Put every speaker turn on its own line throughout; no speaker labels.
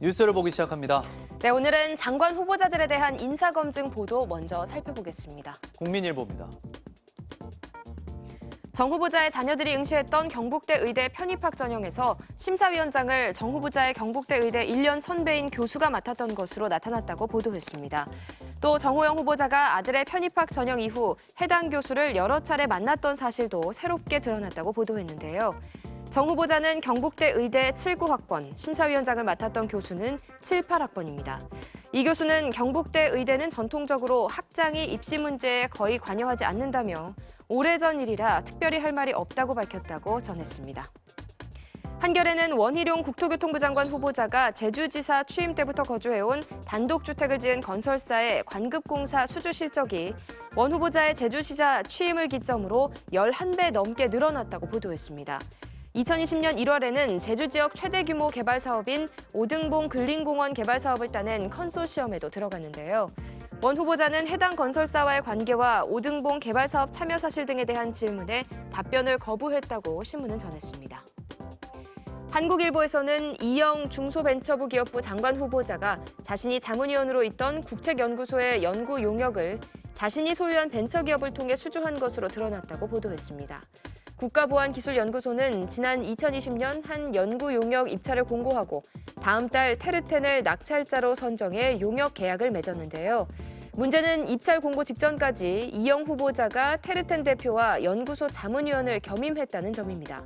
뉴스를 보기 시작합니다.
네, 오늘은 장관 후보자들에 대한 인사검증 보도 먼저 살펴보겠습니다.
국민일보입니다.
정 후보자의 자녀들이 응시했던 경북대 의대 편입학 전형에서 심사위원장을 정 후보자의 경북대 의대 1년 선배인 교수가 맡았던 것으로 나타났다고 보도했습니다. 또 정호영 후보자가 아들의 편입학 전형 이후 해당 교수를 여러 차례 만났던 사실도 새롭게 드러났다고 보도했는데요. 정 후보자는 경북대 의대 79학번, 심사위원장을 맡았던 교수는 78학번입니다. 이 교수는 경북대 의대는 전통적으로 학장이 입시 문제에 거의 관여하지 않는다며 오래전 일이라 특별히 할 말이 없다고 밝혔다고 전했습니다. 한겨레는 원희룡 국토교통부 장관 후보자가 제주지사 취임 때부터 거주해온 단독주택을 지은 건설사의 관급공사 수주 실적이 원 후보자의 제주시사 취임을 기점으로 11배 넘게 늘어났다고 보도했습니다. 2020년 1월에는 제주 지역 최대 규모 개발 사업인 오등봉 근린공원 개발 사업을 따낸 컨소시엄에도 들어갔는데요. 원 후보자는 해당 건설사와의 관계와 오등봉 개발 사업 참여 사실 등에 대한 질문에 답변을 거부했다고 신문은 전했습니다. 한국일보에서는 이영 중소벤처부 기업부 장관 후보자가 자신이 자문위원으로 있던 국책연구소의 연구 용역을 자신이 소유한 벤처기업을 통해 수주한 것으로 드러났다고 보도했습니다. 국가보안기술연구소는 지난 2020년 한 연구 용역 입찰을 공고하고 다음 달 테르텐을 낙찰자로 선정해 용역 계약을 맺었는데요. 문제는 입찰 공고 직전까지 이영 후보자가 테르텐 대표와 연구소 자문위원을 겸임했다는 점입니다.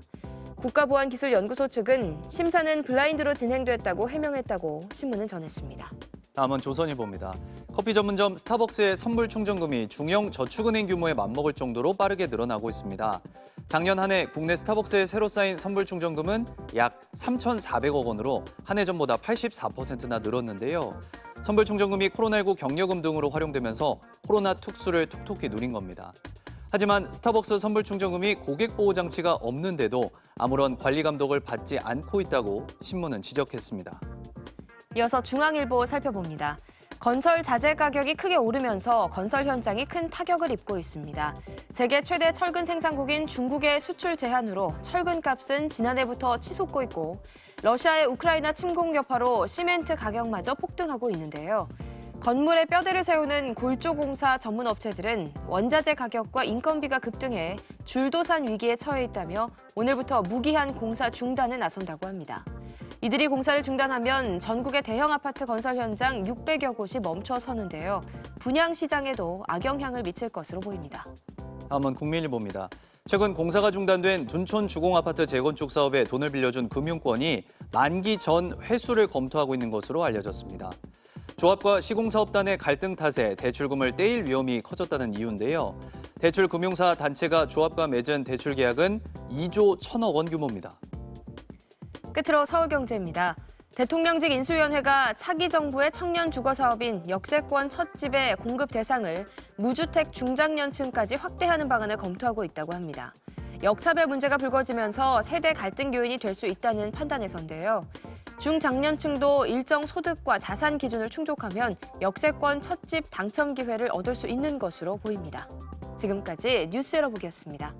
국가보안기술연구소 측은 심사는 블라인드로 진행됐다고 해명했다고 신문은 전했습니다.
다음은 조선일보입니다. 커피 전문점 스타벅스의 선불 충전금이 중형 저축은행 규모에 맞먹을 정도로 빠르게 늘어나고 있습니다. 작년 한 해 국내 스타벅스에 새로 쌓인 선불 충전금은 약 3,400억 원으로 한 해 전보다 84%나 늘었는데요. 선불 충전금이 코로나19 격려금 등으로 활용되면서 코로나 특수를 톡톡히 누린 겁니다. 하지만 스타벅스 선불 충전금이 고객 보호 장치가 없는데도 아무런 관리 감독을 받지 않고 있다고 신문은 지적했습니다.
이어서 중앙일보 살펴봅니다. 건설 자재 가격이 크게 오르면서 건설 현장이 큰 타격을 입고 있습니다. 세계 최대 철근 생산국인 중국의 수출 제한으로 철근 값은 지난해부터 치솟고 있고 러시아의 우크라이나 침공 여파로 시멘트 가격마저 폭등하고 있는데요. 건물에 뼈대를 세우는 골조공사 전문 업체들은 원자재 가격과 인건비가 급등해 줄도산 위기에 처해 있다며 오늘부터 무기한 공사 중단에 나선다고 합니다. 이들이 공사를 중단하면 전국의 대형 아파트 건설 현장 600여 곳이 멈춰서는데요. 분양 시장에도 악영향을 미칠 것으로 보입니다.
다음은 국민일보입니다. 최근 공사가 중단된 둔촌 주공아파트 재건축 사업에 돈을 빌려준 금융권이 만기 전 회수를 검토하고 있는 것으로 알려졌습니다. 조합과 시공사업단의 갈등 탓에 대출금을 떼일 위험이 커졌다는 이유인데요. 대출금융사 단체가 조합과 맺은 대출 계약은 2조 1천억 원 규모입니다.
끝으로 서울경제입니다. 대통령직 인수위원회가 차기 정부의 청년 주거 사업인 역세권 첫 집의 공급 대상을 무주택 중장년층까지 확대하는 방안을 검토하고 있다고 합니다. 역차별 문제가 불거지면서 세대 갈등 요인이 될 수 있다는 판단에서인데요. 중장년층도 일정 소득과 자산 기준을 충족하면 역세권 첫 집 당첨 기회를 얻을 수 있는 것으로 보입니다. 지금까지 뉴스 열어보기였습니다.